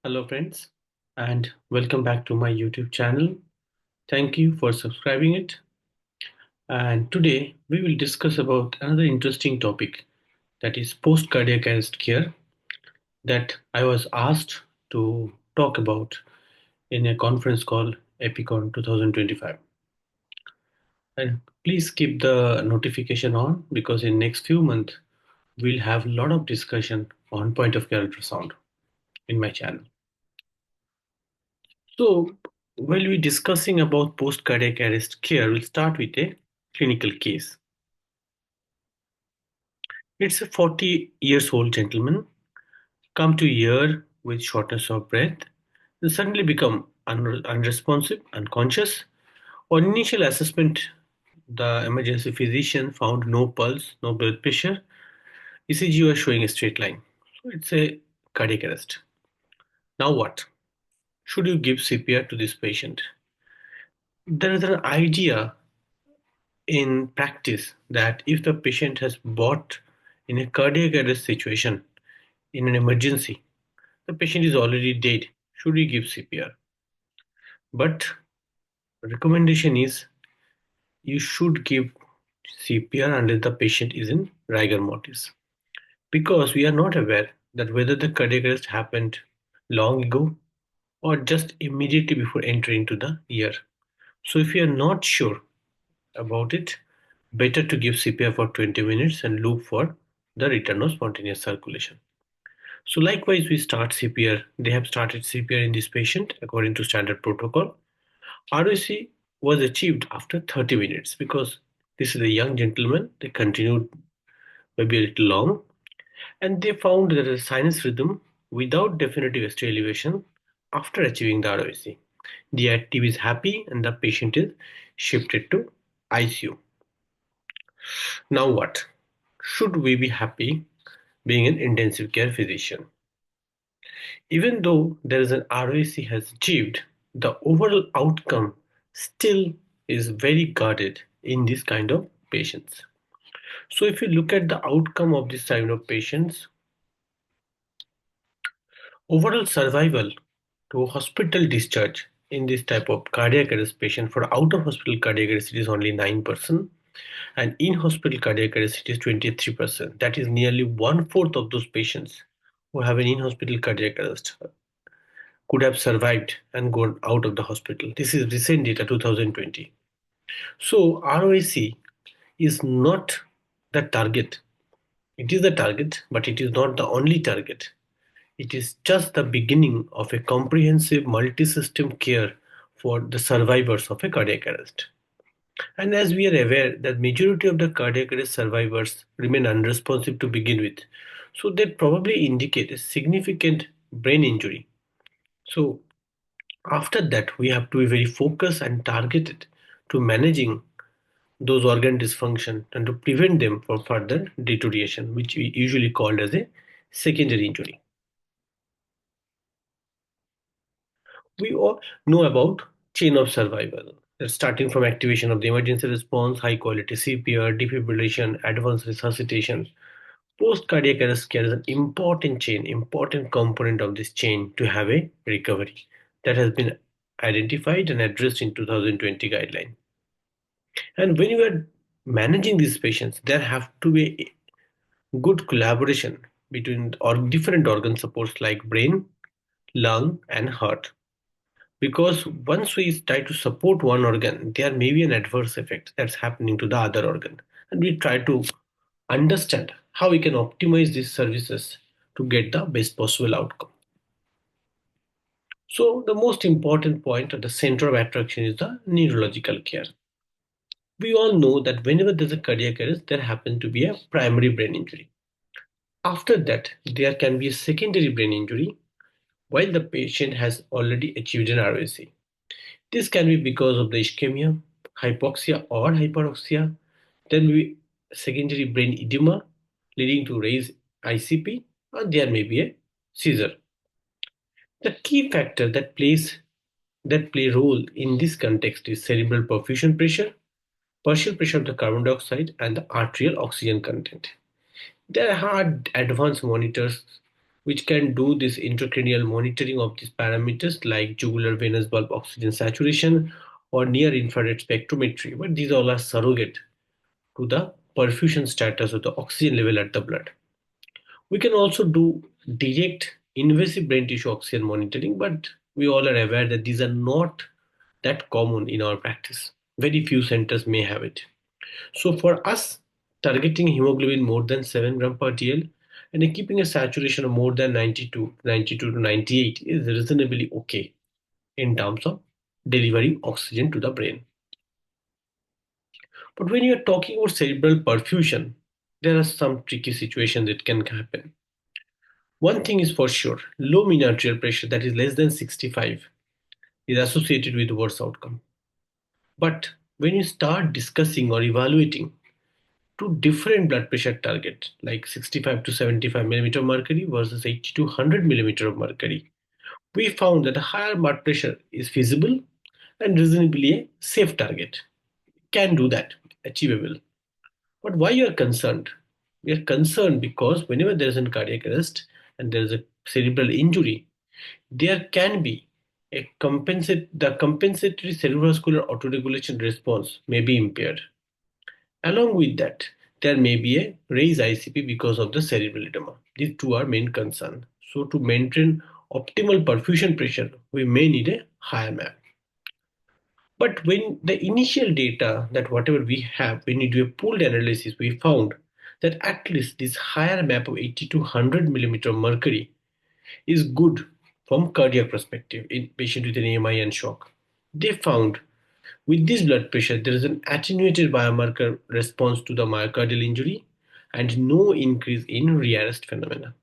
Hello, friends, and welcome back to my YouTube channel. Thank you for subscribing it. And today we will discuss about another interesting topic, that is post cardiac arrest care, that I was asked to talk about in a conference called Epicon 2025. And please keep the notification on because in next few months we'll have a lot of discussion on point of care ultrasound in my channel. So, while we're discussing about post cardiac arrest care, we'll start with a clinical case. It's a 40 years old gentleman come to here with shortness of breath and suddenly become unresponsive, unconscious. On initial assessment, the emergency physician found no pulse, no blood pressure. ECG was showing a straight line. So it's a cardiac arrest. Now what? Should you give CPR to this patient? There is an idea in practice that if the patient has bought in a cardiac arrest situation in an emergency, the patient is already dead. Should we give CPR? But recommendation is you should give CPR unless the patient is in rigor mortis, because we are not aware that whether the cardiac arrest happened long ago or just immediately before entering into the ear. So if you are not sure about it, better to give CPR for 20 minutes and look for the return of spontaneous circulation. So likewise, we start CPR. They have started CPR in this patient according to standard protocol. ROC was achieved after 30 minutes because this is a young gentleman. They continued maybe a little long, and they found that a sinus rhythm without definitive ST elevation after achieving the ROC. The active is happy and the patient is shifted to ICU. Now what? Should we be happy being an intensive care physician? Even though there is an ROC has achieved, the overall outcome still is very guarded in this kind of patients. So if you look at the outcome of this kind of patients, overall survival to hospital discharge in this type of cardiac arrest patient, for out of hospital cardiac arrest it is only 9%, and in hospital cardiac arrest it is 23%. That is nearly one fourth of those patients who have an in hospital cardiac arrest could have survived and gone out of the hospital. This is recent data 2020. So ROIC is not the target. It is the target, but it is not the only target. It is just the beginning of a comprehensive multi-system care for the survivors of a cardiac arrest. And as we are aware that majority of the cardiac arrest survivors remain unresponsive to begin with, so they probably indicate a significant brain injury. So after that, we have to be very focused and targeted to managing those organ dysfunction and to prevent them from further deterioration, which we usually called as a secondary injury. We all know about chain of survival, starting from activation of the emergency response, high quality CPR, defibrillation, advanced resuscitation. Post cardiac arrest care is an important chain, important component of this chain to have a recovery that has been identified and addressed in 2020 guideline. And when you are managing these patients, there have to be good collaboration between or different organ supports like brain, lung, and heart. Because once we try to support one organ, there may be an adverse effect that's happening to the other organ. And we try to understand how we can optimize these services to get the best possible outcome. So the most important point at the center of attraction is the neurological care. We all know that whenever there's a cardiac arrest, there happens to be a primary brain injury. After that, there can be a secondary brain injury while the patient has already achieved an ROC. This can be because of the ischemia, hypoxia, or hyperoxia. Then we secondary brain edema leading to raised ICP, or there may be a seizure. The key factor that play role in this context is cerebral perfusion pressure, partial pressure of the carbon dioxide, and the arterial oxygen content. There are advanced monitors which can do this intracranial monitoring of these parameters like jugular venous bulb oxygen saturation or near infrared spectrometry. But these all are surrogate to the perfusion status of the oxygen level at the blood. We can also do direct invasive brain tissue oxygen monitoring, but we all are aware that these are not that common in our practice. Very few centers may have it. So for us, targeting hemoglobin more than 7 gram per DL and keeping a saturation of more than 92 to 98 is reasonably okay in terms of delivering oxygen to the brain. But when you are talking about cerebral perfusion, there are some tricky situations that can happen. One thing is for sure, low mean arterial pressure that is less than 65 is associated with worse outcome. But when you start discussing or evaluating two different blood pressure targets like 65 to 75 millimeter of mercury versus 80 to 100 millimeter of mercury, we found that a higher blood pressure is feasible and reasonably a safe target. Can do that, achievable. But why you are concerned? We are concerned because whenever there is a cardiac arrest and there is a cerebral injury, there can be the compensatory cerebrovascular autoregulation response may be impaired. Along with that, there may be a raised ICP because of the cerebral edema. These two are main concern. So to maintain optimal perfusion pressure, we may need a higher MAP. But when the initial data that whatever we have, when we do a pooled analysis, we found that at least this higher MAP of 80 to 100 millimeter of mercury is good from cardiac perspective in patient with an AMI and shock. They found with this blood pressure, there is an attenuated biomarker response to the myocardial injury and no increase in rearrest phenomena.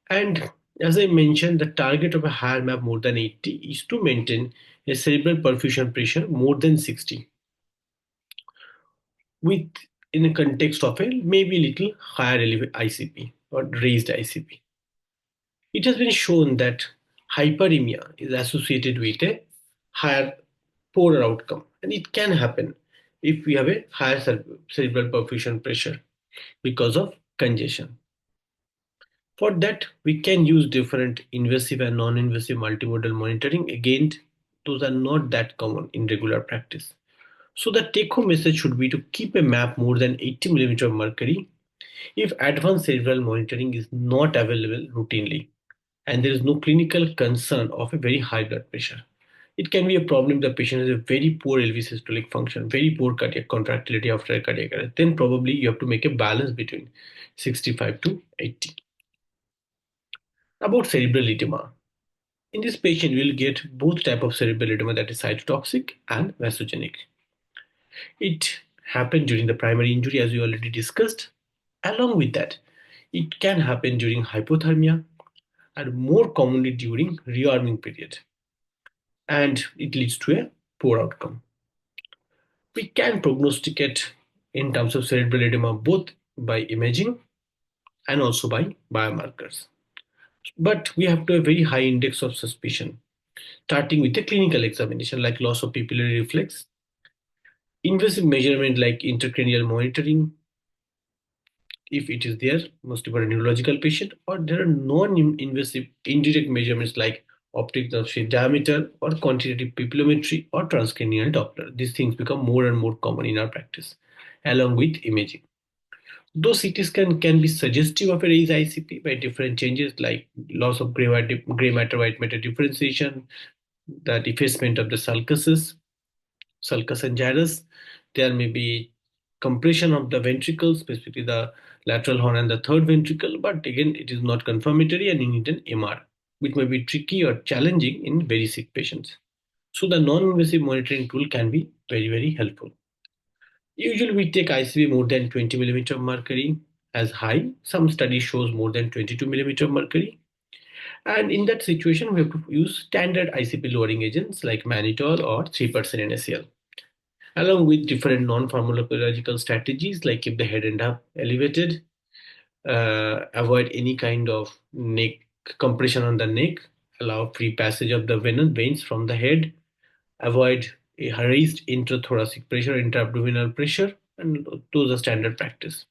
And as I mentioned, the target of a higher MAP more than 80 is to maintain a cerebral perfusion pressure more than 60 with in a context of a maybe little higher ICP or raised ICP. It has been shown that hyperemia is associated with a higher, poorer outcome, and it can happen if we have a higher cerebral perfusion pressure because of congestion. For that, we can use different invasive and non-invasive multimodal monitoring. Again, those are not that common in regular practice. So the take-home message should be to keep a map more than 80 millimeter of mercury if advanced cerebral monitoring is not available routinely and there is no clinical concern of a very high blood pressure. It can be a problem if the patient has a very poor LV systolic function, very poor cardiac contractility after a cardiac arrest. Then probably you have to make a balance between 65 to 80. About cerebral edema. In this patient, we will get both type of cerebral edema that is cytotoxic and vasogenic. It happened during the primary injury as we already discussed. Along with that, it can happen during hypothermia and more commonly during rearming period. And it leads to a poor outcome. We can prognosticate in terms of cerebral edema both by imaging and also by biomarkers. But we have to have a very high index of suspicion, starting with a clinical examination like loss of pupillary reflex, invasive measurement like intracranial monitoring, if it is there, mostly for a neurological patient, or there are non-invasive indirect measurements like optic nerve sheath diameter or quantitative pupillometry or transcranial Doppler. These things become more and more common in our practice, along with imaging. Though CT scan can be suggestive of a raised ICP by different changes like loss of gray matter white matter differentiation, the defacement of the sulcus and gyrus, there may be compression of the ventricles, specifically the lateral horn and the third ventricle, but again, it is not confirmatory and you need an MR, which may be tricky or challenging in very sick patients. So the non-invasive monitoring tool can be very, very helpful. Usually we take ICP more than 20 millimeter of mercury as high. Some study shows more than 22 millimeter of mercury. And in that situation, we have to use standard ICP lowering agents like mannitol or 3% NaCl, along with different non-pharmacological strategies like keep the head and up elevated, avoid any kind of neck compression on the neck, allow free passage of the veins from the head, avoid a raised intrathoracic pressure, intra-abdominal pressure, and those are standard practice.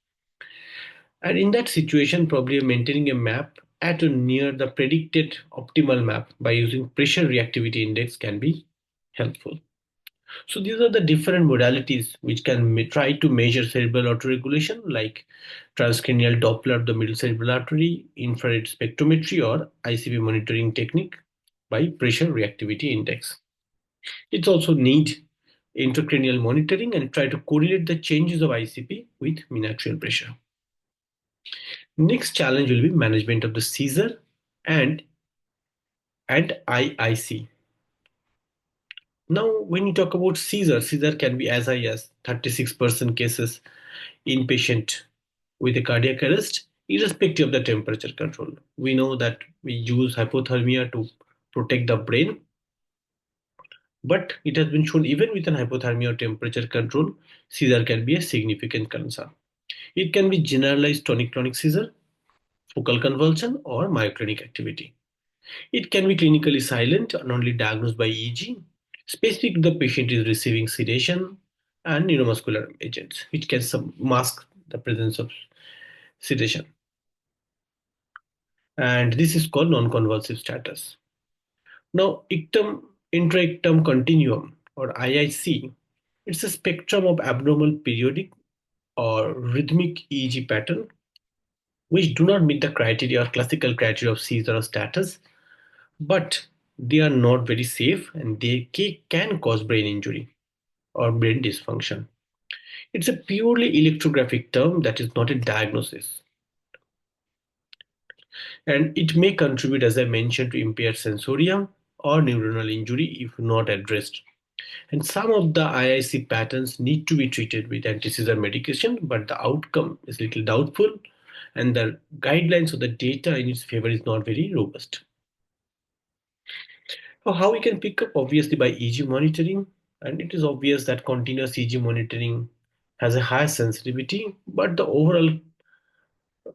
And in that situation, probably maintaining a map at or near the predicted optimal map by using pressure reactivity index can be helpful. So these are the different modalities which can try to measure cerebral autoregulation, like transcranial Doppler of the middle cerebral artery, infrared spectrometry, or ICP monitoring technique by pressure reactivity index. It's also need intracranial monitoring and try to correlate the changes of ICP with mean arterial pressure. Next challenge will be management of the seizure and IIC. Now, when you talk about seizure can be as high as 36% cases in patient with a cardiac arrest, irrespective of the temperature control. We know that we use hypothermia to protect the brain, but it has been shown even with an hypothermia or temperature control, seizure can be a significant concern. It can be generalized tonic-clonic seizure, focal convulsion, or myoclonic activity. It can be clinically silent and only diagnosed by EEG. Specific to the patient is receiving sedation and neuromuscular agents, which can mask the presence of sedation. And this is called non-convulsive status. Now, intra-ictum continuum, or IIC, it's a spectrum of abnormal periodic or rhythmic EEG pattern which do not meet the criteria or classical criteria of seizure or status, but they are not very safe and they can cause brain injury or brain dysfunction. It's a purely electrographic term that is not a diagnosis. And it may contribute, as I mentioned, to impaired sensorium or neuronal injury if not addressed. And some of the IIC patterns need to be treated with anti-seizure medication, but the outcome is little doubtful and the guidelines of the data in its favor is not very robust. So how we can pick up? Obviously by EEG monitoring, and it is obvious that continuous EEG monitoring has a high sensitivity, but the overall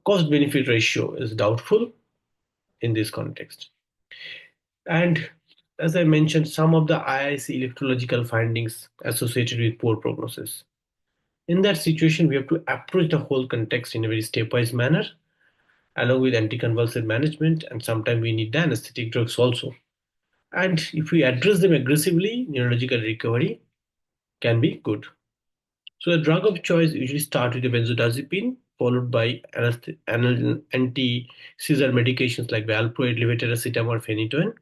cost benefit ratio is doubtful in this context. And as I mentioned, some of the IIC electrological findings associated with poor prognosis. In that situation, we have to approach the whole context in a very stepwise manner, along with anticonvulsant management, and sometimes we need the anesthetic drugs also. And if we address them aggressively, neurological recovery can be good. So the drug of choice usually start with a benzodiazepine, followed by anti-seizure medications like valproate, levetiracetam, phenytoin.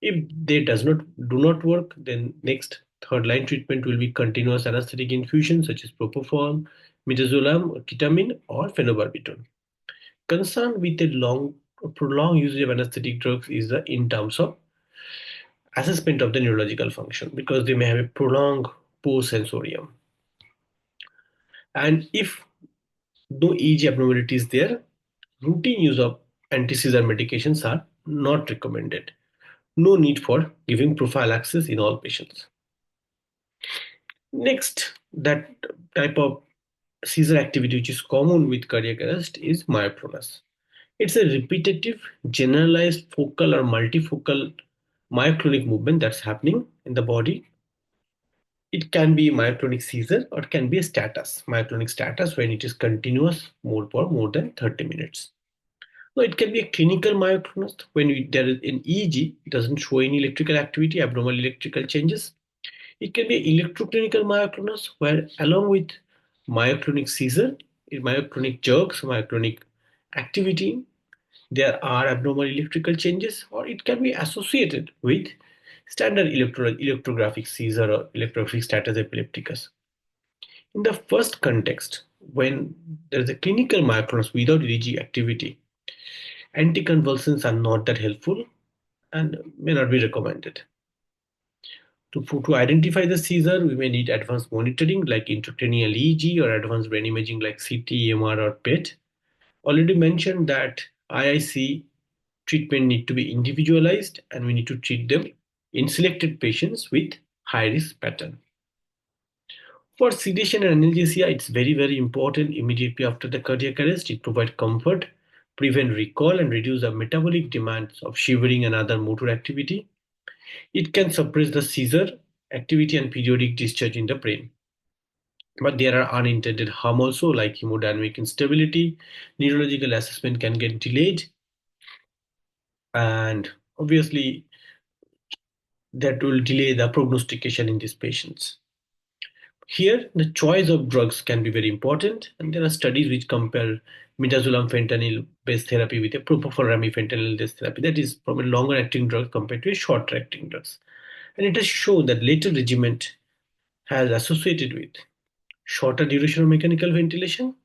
If they do not work, then next third line treatment will be continuous anesthetic infusion such as propofol, midazolam, ketamine, or phenobarbital. Concern with a prolonged usage of anesthetic drugs is in terms of assessment of the neurological function because they may have a prolonged poor sensorium. And if no EEG abnormality is there, routine use of anti-seizure medications are not recommended. No need for giving prophylaxis in all patients. Next, that type of seizure activity which is common with cardiac arrest is myoclonus. It's a repetitive, generalized focal or multifocal myoclonic movement that's happening in the body. It can be myoclonic seizure or it can be a status, myoclonic status when it is continuous for more than 30 minutes. So it can be a clinical myoclonus when there is an EEG, it doesn't show any electrical activity, abnormal electrical changes. It can be electroclinical myoclonus where along with myoclonic seizure, myoclonic jerks, myoclonic activity, there are abnormal electrical changes, or it can be associated with standard electrographic seizure or electrographic status epilepticus. In the first context, when there is a clinical myoclonus without EEG activity, anticonvulsants are not that helpful and may not be recommended. To identify the seizure, we may need advanced monitoring like intracranial EEG or advanced brain imaging like CT, MR, or PET. Already mentioned that IIC treatment need to be individualized and we need to treat them in selected patients with high risk pattern. For sedation and analgesia, it's very, very important immediately after the cardiac arrest. It provides comfort, prevent recall, and reduce the metabolic demands of shivering and other motor activity. It can suppress the seizure activity and periodic discharge in the brain. But there are unintended harm also, like hemodynamic instability. Neurological assessment can get delayed. and obviously that will delay the prognostication in these patients. Here, the choice of drugs can be very important, and there are studies which compare midazolam fentanyl-based therapy with a propofol fentanyl-based therapy, that is, from a longer-acting drug compared to a shorter-acting drugs. And it has shown that later regimen has associated with shorter duration of mechanical ventilation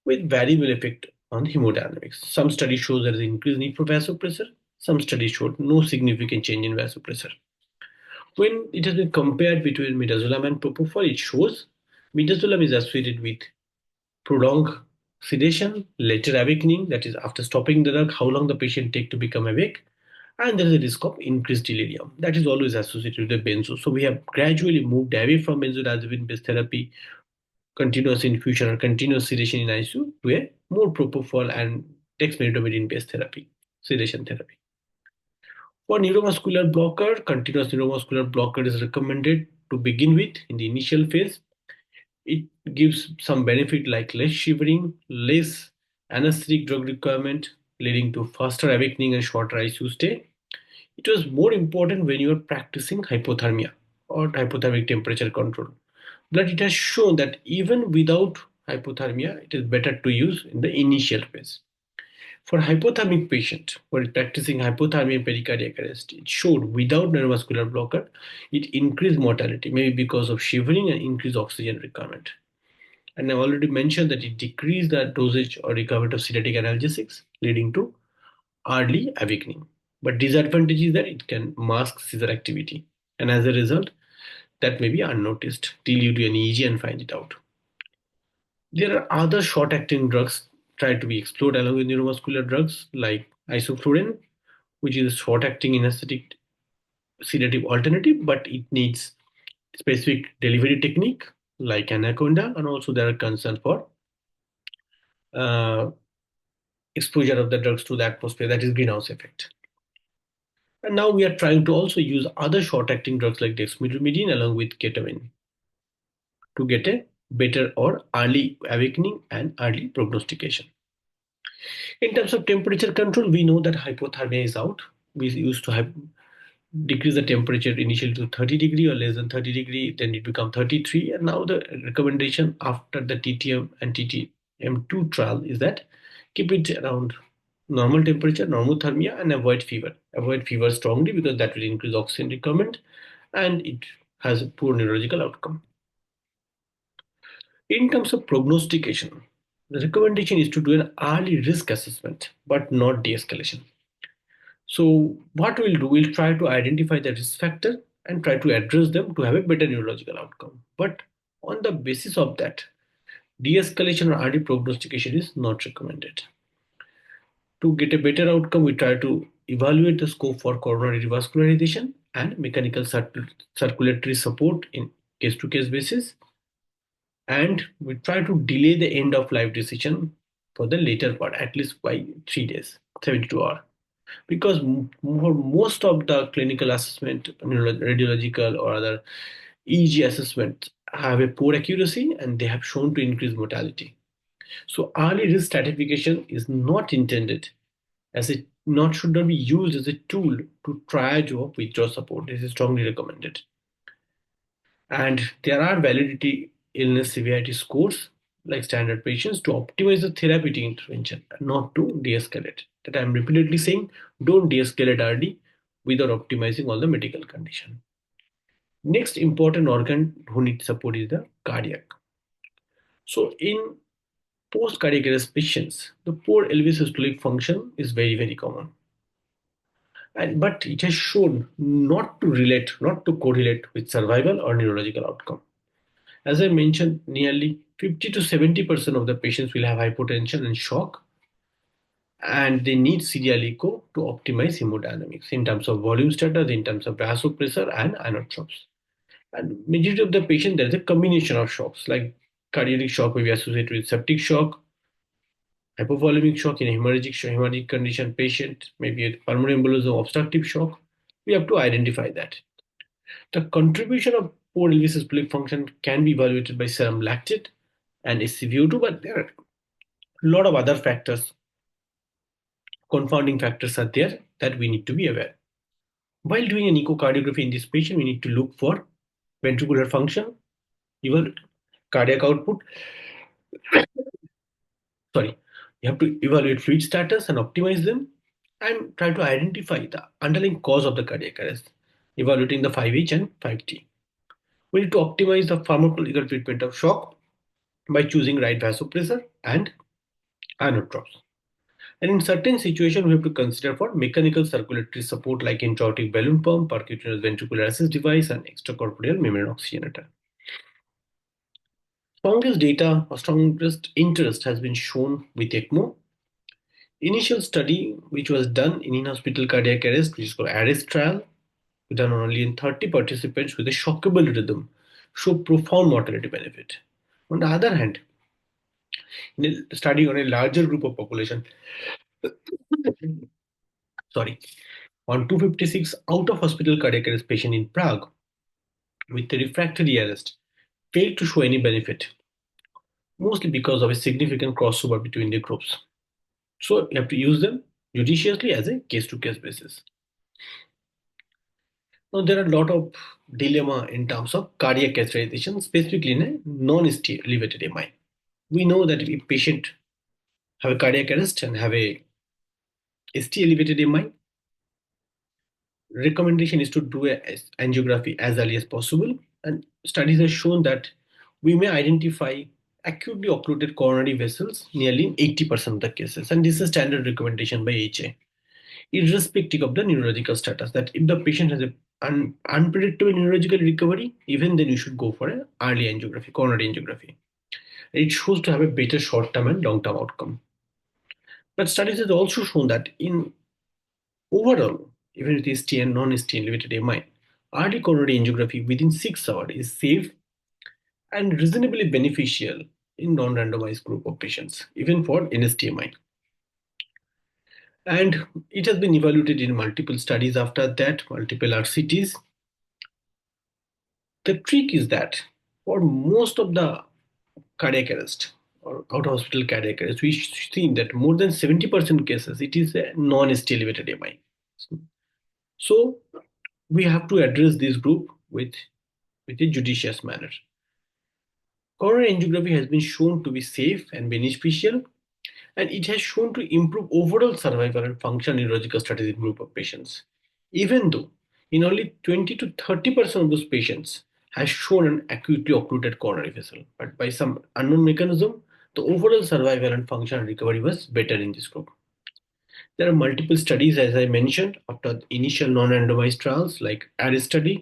with variable effect on hemodynamics. Some studies show there is increased need for vasopressor. Some studies showed no significant change in vasopressor. When it has been compared between midazolam and propofol, it shows midazolam is associated with prolonged sedation, later awakening, that is after stopping the drug, how long the patient take to become awake, and there is a risk of increased delirium. That is always associated with the benzo. So we have gradually moved away from benzodiazepine-based therapy, continuous infusion or continuous sedation in ICU to a more propofol and dexmedetomidine-based therapy, sedation therapy. For neuromuscular blocker, continuous neuromuscular blocker is recommended to begin with in the initial phase. It gives some benefit like less shivering, less anesthetic drug requirement, leading to faster awakening and shorter ICU stay. It was more important when you are practicing hypothermia or hypothermic temperature control. But it has shown that even without hypothermia, it is better to use in the initial phase. For hypothermic patient who are practicing hypothermia and pericardiac arrest, it showed without neuromuscular blocker, it increased mortality, maybe because of shivering and increased oxygen requirement. And I already mentioned that it decreased the dosage or requirement of sedatic analgesics, leading to early awakening. But disadvantage is that it can mask seizure activity. And as a result, that may be unnoticed till you do an EEG and find it out. There are other short-acting drugs tried to be explored along with neuromuscular drugs like isoflurane, which is a short-acting anesthetic sedative alternative, but it needs specific delivery technique like anaconda, and also there are concerns for uh, exposure of the drugs to the atmosphere, that is greenhouse effect. And now we are trying to also use other short-acting drugs like dexmedetomidine along with ketamine to get a better or early awakening and early prognostication. In terms of temperature control, we know that hypothermia is out. We used to have decrease the temperature initially to 30 degree or less than 30 degree, then it become 33, and now the recommendation after the TTM and TTM2 trial is that keep it around normal temperature, normothermia, and avoid fever. Avoid fever strongly because that will increase oxygen requirement and it has a poor neurological outcome. In terms of prognostication, the recommendation is to do an early risk assessment but not de-escalation. So what we'll do, we'll try to identify the risk factor and try to address them to have a better neurological outcome. But on the basis of that, de-escalation or early prognostication is not recommended. To get a better outcome, we try to evaluate the scope for coronary revascularization and mechanical circulatory support in case-to-case basis. And we try to delay the end of life decision for the later part, at least by 3 days, 72 hours. Because for most of the clinical assessment, radiological or other EEG assessments have a poor accuracy and they have shown to increase mortality. So early risk stratification is not intended as it not should not be used as a tool to triage or withdraw support. This is strongly recommended. And there are validity illness severity scores like standard patients to optimize the therapeutic intervention, not to de-escalate. That I'm repeatedly saying, don't de-escalate early without optimizing all the medical condition. Next important organ who needs support is the cardiac. So in post-cardiac arrest patients, the poor LV systolic function is very, very common. But it has shown not to correlate with survival or neurological outcome. As I mentioned, nearly 50 to 70% of the patients will have hypotension and shock, and they need serial echo to optimize hemodynamics in terms of volume status, in terms of vasopressor and inotropes. And majority of the patient, there is a combination of shocks, like cardiac shock may be associated with septic shock, hypovolemic shock in a hemorrhagic condition patient, maybe a pulmonary embolism, obstructive shock. We have to identify that. The contribution of poor LV systolic function can be evaluated by serum lactate and SCVO2, but there are a lot of other factors confounding factors are there that we need to be aware. While doing an echocardiography in this patient, we need to look for ventricular function, even cardiac output. Sorry, you have to evaluate fluid status and optimize them and try to identify the underlying cause of the cardiac arrest, evaluating the 5H and 5T. We need to optimize the pharmacological treatment of shock by choosing right vasopressor and inotropes. And in certain situations, we have to consider for mechanical circulatory support like intra-aortic balloon pump, percutaneous ventricular assist device, and extracorporeal membrane oxygenator. Strongest data or strongest interest has been shown with ECMO. Initial study, which was done in in-hospital cardiac arrest, which is called ARREST trial, done only in 30 participants with a shockable rhythm, showed profound mortality benefit. On the other hand, in a study on a larger group of population, sorry, on 256 out of hospital cardiac arrest patient in Prague with the refractory arrest failed to show any benefit, mostly because of a significant crossover between the groups. So you have to use them judiciously as a case-to-case basis. Now there are a lot of dilemma in terms of cardiac catheterization, specifically in a non-ST elevated MI. We know that if a patient have a cardiac arrest and have a ST elevated MI, recommendation is to do a angiography as early as possible. And studies have shown that we may identify acutely occluded coronary vessels nearly in 80% of the cases. And this is a standard recommendation by HA, irrespective of the neurological status, that if the patient has an unpredictable neurological recovery, even then you should go for an early angiography, coronary angiography. It shows to have a better short-term and long-term outcome. But studies have also shown that in overall, even with ST and non-ST elevated MI, early coronary angiography within 6 hours is safe and reasonably beneficial in non-randomized group of patients, even for NSTMI. And it has been evaluated in multiple studies after that, multiple RCTs. The trick is that for most of the cardiac arrest or out of hospital cardiac arrest, we've seen that more than 70% cases, it is a non-ST elevated MI. So we have to address this group with a judicious manner. Coronary angiography has been shown to be safe and beneficial, and it has shown to improve overall survival and functional neurological status in group of patients, even though in only 20 to 30% of those patients has shown an acutely occluded coronary vessel. But by some unknown mechanism, the overall survival and functional recovery was better in this group. There are multiple studies, as I mentioned, after initial non-randomized trials like ARIS study,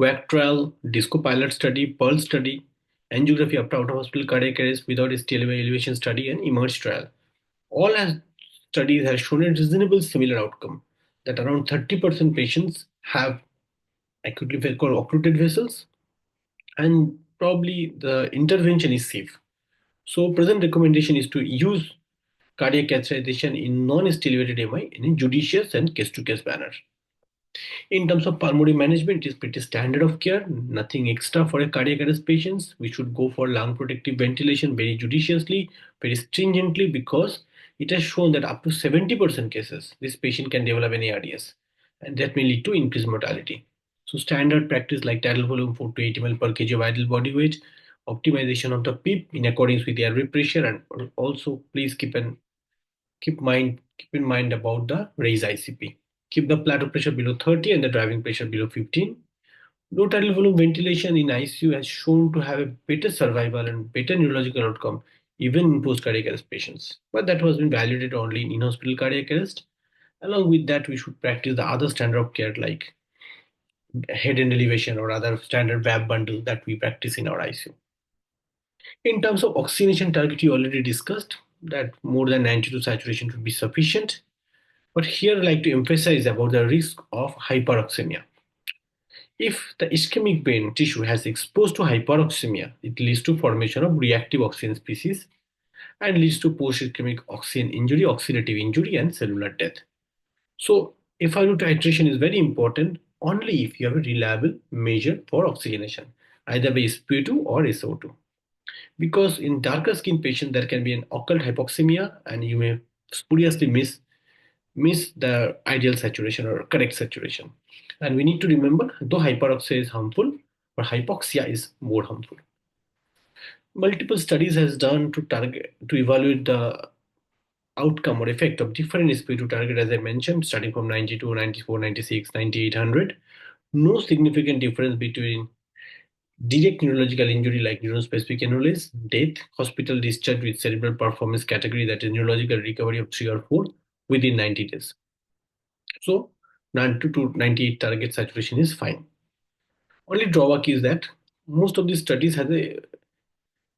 QUAC trial, DISCO pilot study, PEARL study, angiography after out-of-hospital cardiac arrest without ST elevation study, and EMERGE trial. All studies have shown a reasonable similar outcome, that around 30% patients have acutely occluded vessels, and probably the intervention is safe. So present recommendation is to use cardiac catheterization in non-ST elevated MI in a judicious and case-to-case manner. In terms of pulmonary management, it is pretty standard of care, nothing extra for a cardiac arrest patients. We should go for lung protective ventilation very judiciously, very stringently, because it has shown that up to 70% cases, this patient can develop an ARDS, and that may lead to increased mortality. So standard practice like tidal volume 4 to 8 ml per kg of idle body weight, optimization of the PEEP in accordance with the airway pressure, and also please keep in mind about the raise ICP. Keep the plateau pressure below 30 and the driving pressure below 15. Low tidal volume ventilation in ICU has shown to have a better survival and better neurological outcome even in post-cardiac arrest patients. But that was been validated only in in-hospital cardiac arrest. Along with that, we should practice the other standard of care like head and elevation or other standard VAB bundle that we practice in our ICU. In terms of oxygenation target, you already discussed that more than 92 saturation should be sufficient. But here I'd like to emphasize about the risk of hyperoxemia. If the ischemic brain tissue has exposed to hyperoxemia, it leads to formation of reactive oxygen species and leads to post-ischemic oxygen injury, oxidative injury, and cellular death. So FiO2 titration is very important only if you have a reliable measure for oxygenation, either by SpO2 or SO2. Because in darker skin patients, there can be an occult hypoxemia and you may spuriously miss the ideal saturation or correct saturation. And we need to remember, though hyperoxia is harmful, but hypoxia is more harmful. Multiple studies has done to evaluate the outcome or effect of different SpO2 target, as I mentioned, starting from 92, 94, 96, 9800. No significant difference between direct neurological injury like neurospecific enrollees, death, hospital discharge with cerebral performance category, that is neurological recovery of 3 or 4 within 90 days. So 92 to 98 target saturation is fine. Only drawback is that most of these studies has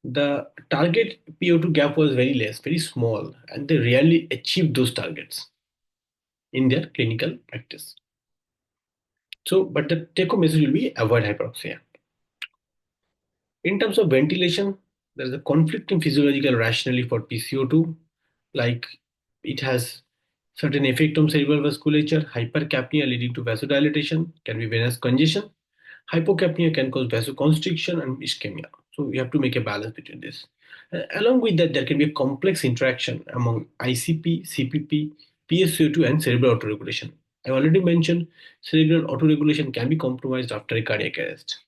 the target PO2 gap was very less, very small, and they rarely achieved those targets in their clinical practice. So, but the take home message will be avoid hyperoxia. In terms of ventilation, there is a conflicting physiological rationale for PCO2, like it has certain effect on cerebral vasculature, hypercapnia leading to vasodilatation, can be venous congestion, hypocapnia can cause vasoconstriction and ischemia. So we have to make a balance between this. Along with that, there can be a complex interaction among ICP, CPP, PSCO2, and cerebral autoregulation. I already mentioned cerebral autoregulation can be compromised after a cardiac arrest.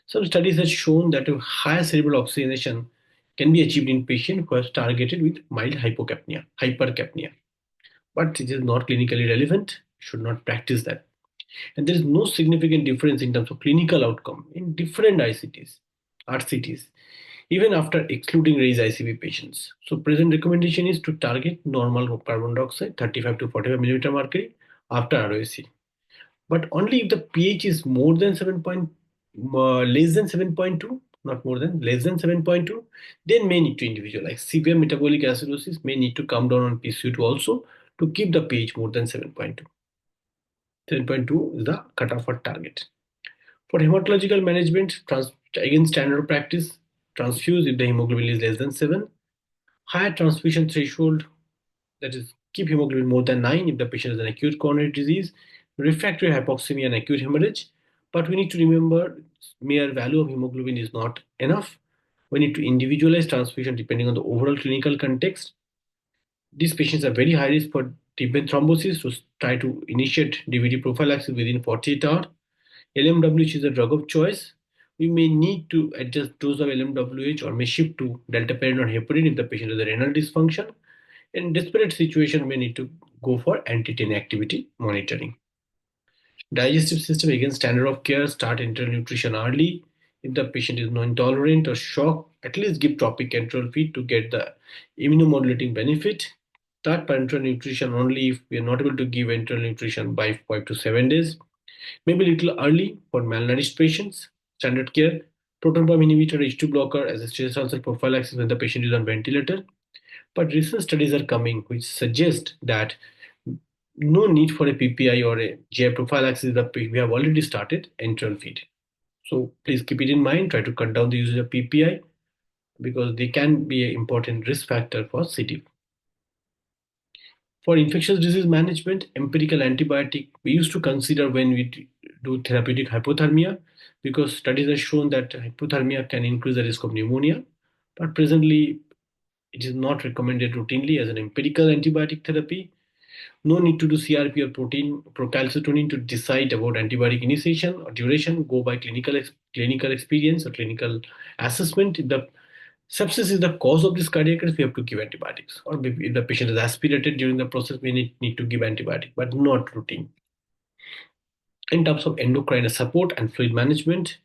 Some studies have shown that a higher cerebral oxygenation can be achieved in patients who are targeted with mild hypercapnia. But it is not clinically relevant, should not practice that. And there is no significant difference in terms of clinical outcome in different ICTs, RCTs, even after excluding raised ICP patients. So present recommendation is to target normal carbon dioxide 35 to 45 millimeter mercury after ROAC, but only if the pH is more than less than 7.2, not more than, less than 7.2, then may need to individualize. Severe metabolic acidosis may need to come down on PCO2 also to keep the pH more than 7.2. 7.2 is the cutoff for target. For hematological management, again standard practice, transfuse if the hemoglobin is less than 7. Higher transfusion threshold, that is, keep hemoglobin more than 9 if the patient has an acute coronary disease, refractory hypoxemia, and acute hemorrhage. But we need to remember mere value of hemoglobin is not enough. We need to individualize transfusion depending on the overall clinical context. These patients are very high risk for deep vein thrombosis, so try to initiate DVT prophylaxis within 48 hours. LMWH is a drug of choice. We may need to adjust dose of LMWH or may shift to deltaperin or heparin if the patient has a renal dysfunction. In desperate situation, we need to go for anti-10 activity monitoring. Digestive system, again, standard of care, start enteral nutrition early. If the patient is intolerant or shocked, at least give topic enteral feed to get the immunomodulating benefit. Start parenteral nutrition only if we are not able to give enteral nutrition by 5 to 7 days. Maybe a little early for malnourished patients. Standard care, proton pump inhibitor, H2 blocker as a stress ulcer prophylaxis when the patient is on ventilator. But recent studies are coming which suggest that no need for a PPI or a GI prophylaxis. We have already started enteral feed. So please keep it in mind. Try to cut down the usage of PPI because they can be an important risk factor for CT. For infectious disease management, empirical antibiotic we used to consider when we do therapeutic hypothermia, because studies have shown that hypothermia can increase the risk of pneumonia. But presently, it is not recommended routinely as an empirical antibiotic therapy. No need to do CRP or protein procalcitonin to decide about antibiotic initiation or duration. Go by clinical experience or clinical assessment. If the sepsis is the cause of this cardiac arrest, we have to give antibiotics. Or if the patient is aspirated during the process, we need to give antibiotic, but not routine. In terms of endocrine support and fluid management,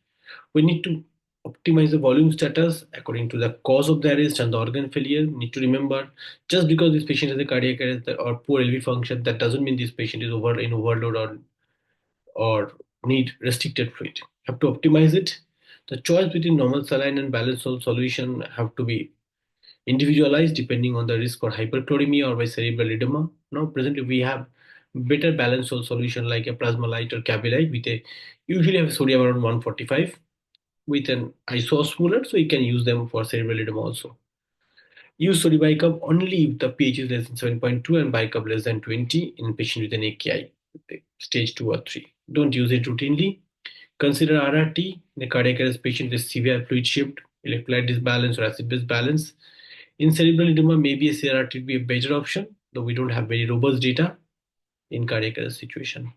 we need to optimize the volume status according to the cause of the arrest and the organ failure. Need to remember, just because this patient has a cardiac arrest or poor LV function, that doesn't mean this patient is in overload or need restricted fluid. Have to optimize it. The choice between normal saline and balanced salt solution have to be individualized depending on the risk for hyperchloremia or by cerebral edema. Now, presently we have better balanced salt solution like a Plasmalite or Cabilite with a usually have sodium around 145 with an isosmolar, so you can use them for cerebral edema also. Use sodium bicarb only if the pH is less than 7.2 and bicarb less than 20 in patient with an AKI, stage 2 or 3. Don't use it routinely. Consider RRT in a cardiac arrest patient with severe fluid shift, electrolyte disbalance, or acid-base balance. In cerebral edema, maybe a CRRT would be a better option. though we don't have very robust data in cardiac arrest situation.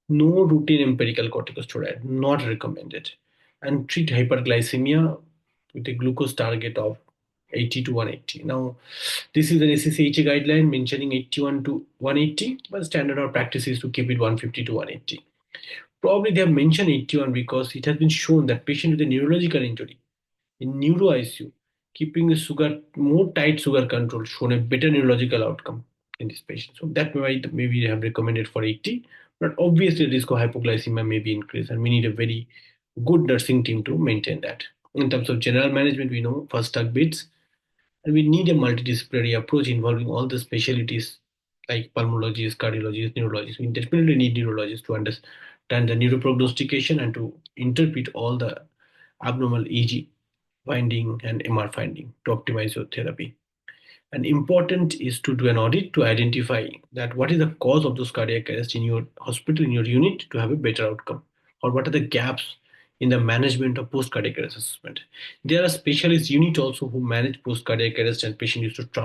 No routine empirical corticosteroid, not recommended. And treat hyperglycemia with a glucose target of 80 to 180. Now, this is an ACCHA guideline mentioning 81 to 180, but standard of practice is to keep it 150 to 180. Probably they have mentioned 81 because it has been shown that patient with a neurological injury in neuro ICU, keeping the sugar more tight sugar control shown a better neurological outcome in this patient. So that might maybe they have recommended for 80, but obviously the risk of hypoglycemia may be increased, and we need a very good nursing team to maintain that. In terms of general management, we know first tug beats, and we need a multidisciplinary approach involving all the specialties like pulmonologists, cardiologists, neurologists. We definitely need neurologists to understand the neuroprognostication and to interpret all the abnormal EG finding and MR finding to optimize your therapy. And important is to do an audit to identify that what is the cause of those cardiac arrest in your hospital, in your unit, to have a better outcome, or what are the gaps in the management of post cardiac arrest assessment. There are specialist units also who manage post cardiac arrest, and patient used to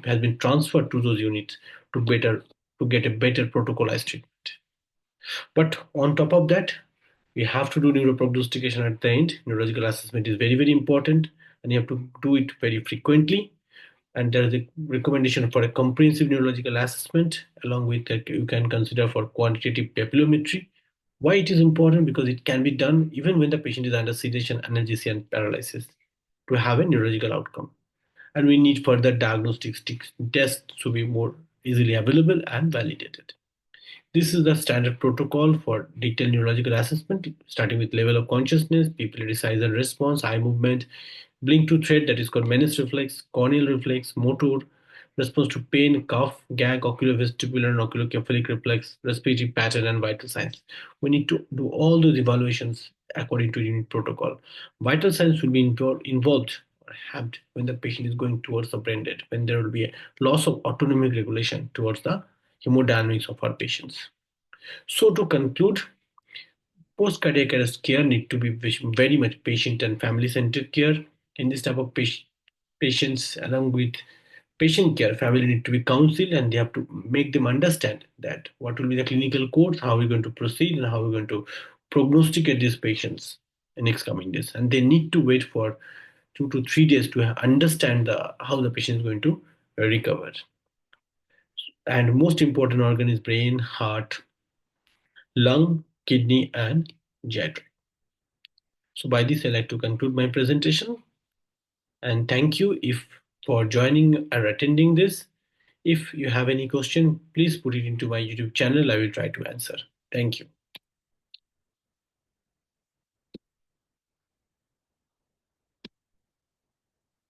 has been transferred to those units to get a better protocolized treatment. But on top of that, we have to do neuroprognostication at the end. Neurological assessment is very, very important, and you have to do it very frequently. And there is a recommendation for a comprehensive neurological assessment, along with that you can consider for quantitative papillometry. Why it is important? Because it can be done even when the patient is under sedation, analgesia, and paralysis to have a neurological outcome. And we need further diagnostic tests to be more easily available and validated. This is the standard protocol for detailed neurological assessment, starting with level of consciousness, pupillary size and response, eye movement, blink to thread, that is called Menis reflex, corneal reflex, motor, response to pain, cough, gag, oculovestibular and oculocephalic reflex, respiratory pattern, and vital signs. We need to do all those evaluations according to unit protocol. Vital signs will be involved or have when the patient is going towards the brain dead, when there will be a loss of autonomic regulation towards the hemodynamics of our patients. So to conclude, post-cardiac arrest care need to be very much patient and family-centered care. In this type of patients, along with patient care, family need to be counseled and they have to make them understand that what will be the clinical course, how we're going to proceed, and how we're going to prognosticate these patients in next coming days. And they need to wait for 2 to 3 days to understand how the patient is going to recover. And most important organ is brain, heart, lung, kidney, and gyre. So by this, I'd like to conclude my presentation. And thank you if for joining or attending this. If you have any question, please put it into my YouTube channel. I will try to answer. Thank you.